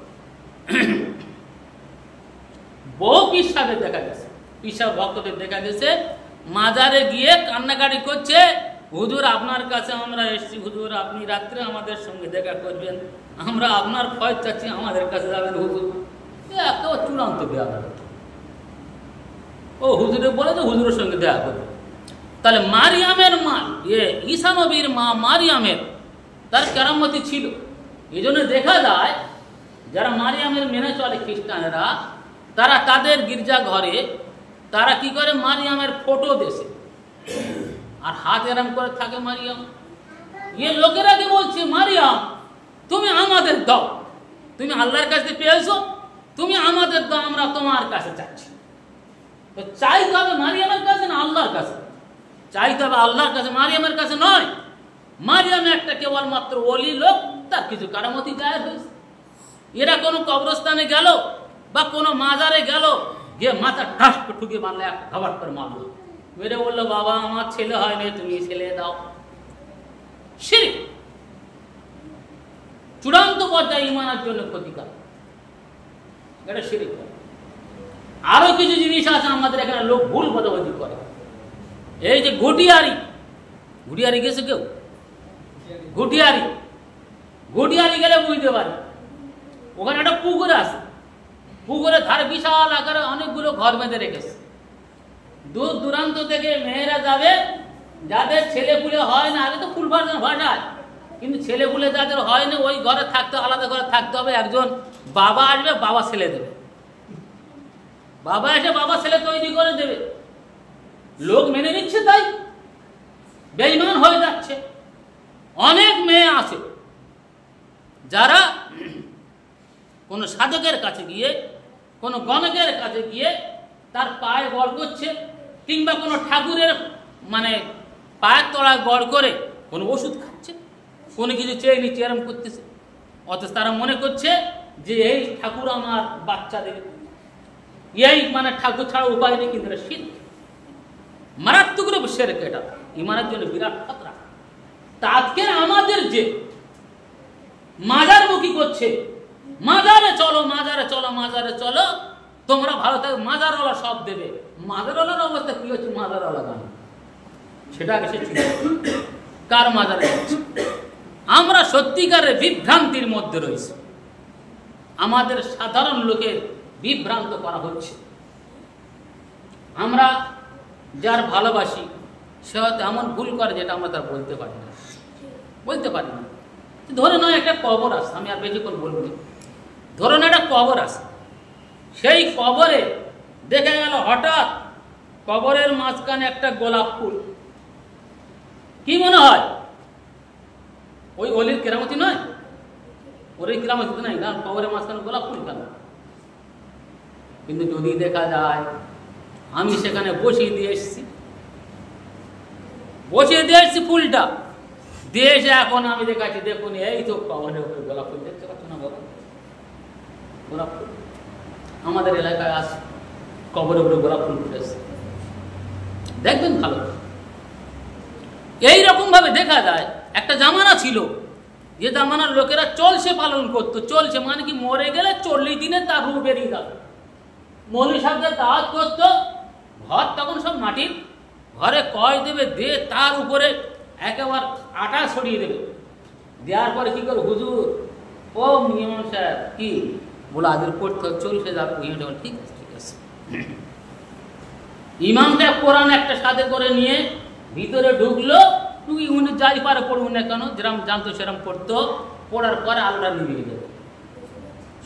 বহু পীর সাহেবের দেখা গেছে, পীর সাহেব ভক্তদের দেখা গেছে মাজারে গিয়ে কান্নাকাটি করছে, হুজুর আপনার কাছে আমরা এসেছি, হুজুর আপনি রাত্রে আমাদের সঙ্গে দেখা করবেন, আমরা আপনার ফয়েজ চাচ্ছি, আমাদের কাছে যাবেন হুজুর। একেবারে চূড়ান্ত বেয়াদব। ও হুজুরে বলে যে হুজুরের সঙ্গে দেখা করবে। তাহলে মারিয়ামের মা, ঈসা নবীর মা মারিয়ামের তার কেরামতি ছিল। এই জন্য দেখা যায় যারা মারিয়ামের মেনে চলে খ্রিস্টানেরা, তারা তাদের গির্জা ঘরে তারা কি করে, মারিয়ামের ফটো দেশে আর হাত এরাম করে থাকে মারিয়াম। এ লোকেরা কি বলছে, মারিয়াম তুমি আমাদের দাও, তুমি আল্লাহর কাছে পেয়েছো, তুমি আমাদের দাও, আমরা তোমার কাছে চাচ্ছি। তো চাইতে হবে মারিয়ামের কাছে না আল্লাহর কাছে? চাইতে হবে আল্লাহর কাছে, মারিয়ামের কাছে নয়। মারিয়াম একটা কেবলমাত্র ওলি লোক, তার কিছু কারামতি জায়ের হয়েছে। এরা কোনো কবরস্থানে গেল বা কোনো মাজারে গেল, গিয়ে মাথা ঠাস ঠুকে মারলে, এক খাবার করে মারলো, মেরে বললো বাবা আমার ছেলে হয় না, তুমি ছেলে দাও। শিরক চূড়ান্ত পর্যায়ে ইমানের জন্য ক্ষতিকর, এটা শিরক। আরো কিছু জিনিস আছে আমাদের এখানে লোক ভুল বোঝাবুঝি করে। এই যে ঘুটিয়ারি, ঘুটিয়ারি গেছে কেউ? ঘুটিয়ারি গেলে বুঝতে পারি, ওখানে একটা পুকুর আছে, পুকুরের ধারে বিশাল আকারে অনেকগুলো ঘর বেঁধে রেখেছে। দূর দূরান্ত থেকে মেয়েরা যাবে, যাদের ছেলেপুলে হয় না, আগে তো ফুল ভাসায়, কিন্তু ছেলেপুলে যাদের হয় না ওই ঘরে থাকতে, আলাদা ঘরে থাকতে হবে। একজন বাবা আসবে, বাবা ছেলে দেবে, বাবা এসে বাবা ছেলে তৈরি করে দেবে। লোক মেনে নিচ্ছে, তাই বেঈমান হয়ে যাচ্ছে। অনেক মেয়ে আছে যারা কোনো সাধকের কাছে গিয়ে, কোনো গণকের কাছে গিয়ে তার পায়ে গড় করছে, কিংবা কোনো ঠাকুরের মানে পায়ের তলায় গড় করে কোনো ওষুধ খাচ্ছে, কোনো কিছু চেয়ে নিচ্ছে, এরম করতেছে। অথচ তারা মনে করছে যে এই ঠাকুর আমার বাচ্চা দেবে, এই মানে ঠাকুর ছাড়া উপায় নেই। কিন্তু এটা শিরক, মারাত্মক রূপ শিরক। এটা ইমানের জন্য বিরাট খতরা। তা আজকে আমাদের যে মাজারমুখী করছে, মাজারে চলো, মাজারে চলো, মাজারে চলো, তোমরা ভালো থাকবে, মাজারওয়ালা সব দেবে। মাজারওয়ালার অবস্থা কি হচ্ছে? মাজারওয়ালা গান, সেটা আগে সে ঠিক কার মাজারে যাচ্ছে। আমরা সত্যিকারের বিভ্রান্তির মধ্যে রয়েছি। আমাদের সাধারণ লোকের বিভ্রান্ত করা হচ্ছে। আমরা যার ভালোবাসি সে হয়তো এমন ভুল করে যেটা আমরা তার বলতে পারি না, বলতে পারি না। ধরে নয় একটা কবর আছে, আমি আর বেশিক্ষণ বলবো না। ধরুন একটা কবর আছে, সেই কবরে দেখা গেল হঠাৎ কবরের মাঝখানে একটা গোলাপ ফুল। কি মনে হয়? ওই অলির কেরামতি নয়? ওর কেরামতি তো নাই, কারণ কবরের মাঝখানে গোলাপ ফুল কেন? কিন্তু যদি দেখা যায় আমি সেখানে বসিয়ে দিয়ে এসেছি, ফুলটা দিয়ে এসে এখন আমি দেখাচ্ছি, দেখুন এই তো কবরের উপরে গোলাপ ফুল, দেখতে পাচ্ছ না বাবা? গোলাপ ফুল আমাদের এলাকায় আছে, কবরের উপরে গোলাপ ফুল ফুটেছে, দেখবেন ভালো। এইরকম ভাবে দেখা যায় একটা জামানা ছিল, যে জামানার লোকেরা চলছে পালন করতো। চলছে মানে কি, মরে গেলে 40 দিনে তার রূপ বেরিয়ে গেল। মৌলভী সাহেবদের দাওয়াত করতো, ঘর তখন সব মাটির, ঘরে কয় দেবে, দিয়ে তার উপরে একেবারে আটা ছড়িয়ে দেবে। দেওয়ার পরে কি করে, হুজুর ও ইমাম সাহেব কি বলে আদের পড়তে চলছে যাবে। ঠিক আছে, ঠিক আছে। ইমাম সাহেব কোরআন একটা সাথে করে নিয়ে ভিতরে ঢুকলো, তুই উনি যাই পারে পড়ুন না কেন, যেরকম জানতো সেরকম পড়তো। পড়ার পরে আলোটা নিভিয়ে দেবে,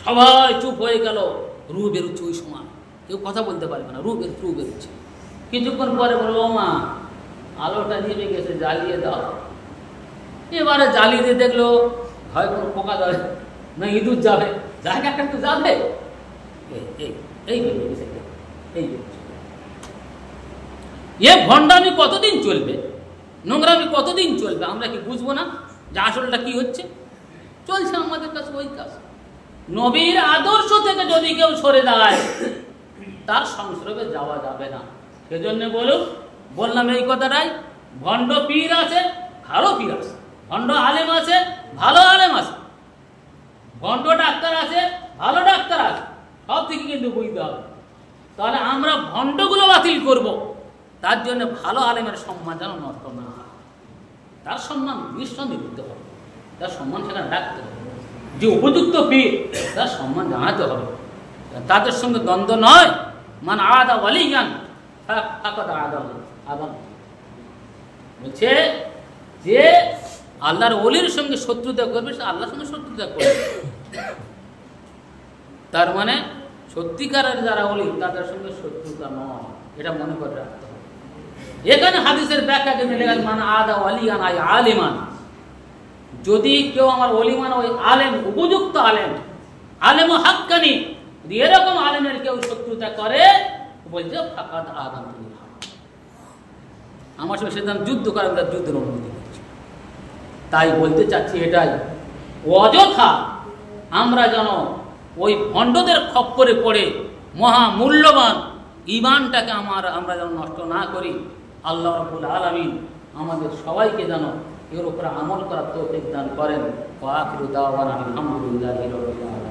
সবাই চুপ হয়ে গেল। রু বেরোচ্ছে ওই সময়, কেউ কথা বলতে পারবে না, রু বেরোচ্ছে। কিছুক্ষণ পরে বলবো, ও মা আলোটা নিভে গেছে, জ্বালিয়ে দাও। এবারে জ্বালিয়ে দিয়ে দেখলো হয় কোনো পোকা যাবে না ইঁদুর যাবে, জায়গা একটু যাবে। এ ভণ্ডামি কতদিন চলবে, নোংরামি কতদিন চলবে? আমরা কি বুঝবো না যে আসলটা কি হচ্ছে? চলছে আমাদের কাছে ওই কাজ। নবীর আদর্শ থেকে যদি কেউ সরে যায়, তার সংস্রবে যাওয়া যাবে না। সেজন্য বললাম এই কথাটাই, ভণ্ড পীর আছে, ভালো পীর আছে, ভণ্ড আলেম আছে, ভালো আলেম আছে, ভণ্ড ডাক্তার আছে, ভালো ডাক্তার আছে, সব থেকে কিন্তু বুঝতে হবে। তাহলে আমরা ভণ্ডগুলো বাতিল করব, তার জন্য ভালো আলেমের সম্মান যেন নষ্ট না হয়। তার সম্মান নিঃসন্দেহে দিতে হবে, তার সম্মান সেখানে রাখতে হবে। যে উপযুক্ত পীর তার সম্মান জানাতে হবে, তাদের সঙ্গে দ্বন্দ্ব নয়। মান আদা ওয়ালিয়ান ফাকাদ আদাম বলছে যে আল্লাহর ওলির সঙ্গে শত্রুতা করবে, সে আল্লাহর সঙ্গে শত্রুতা করবে। তার মানে সত্যিকারের যারা ওলি তাদের সঙ্গে শত্রুতা নয়, এটা মনে করে রাখতে হবে। এখানে হাদিসের ব্যাখ্যা যদি লেখা মান আদা ওয়ালিয়ান আই আলিমান, যদি কেউ আমার ওলিমান ওই আলেম, উপযুক্ত আলেম, আলেম ও হাক্কানি, এরকম আলেমের কেউ শত্রুতা করে, বলছে ফাকাদ আদাম, আমার সঙ্গে সিদ্ধান্ত যুদ্ধ করার যুদ্ধের অনুমতি দিচ্ছে। তাই বলতে চাচ্ছি এটাই, অযথা আমরা যেন ওই ভণ্ডদের খপ্পরে পড়ে মহামূল্যবান ঈমানটাকে আমরা যেন নষ্ট না করি। আল্লাহ রাব্বুল আলামিন আমাদের সবাইকে যেন এর উপরে আমল করার তৌফিক দান করেন। ওয়া আখিরু দাওয়ানা আলহামদুলিল্লাহি রাব্বিল আলামিন।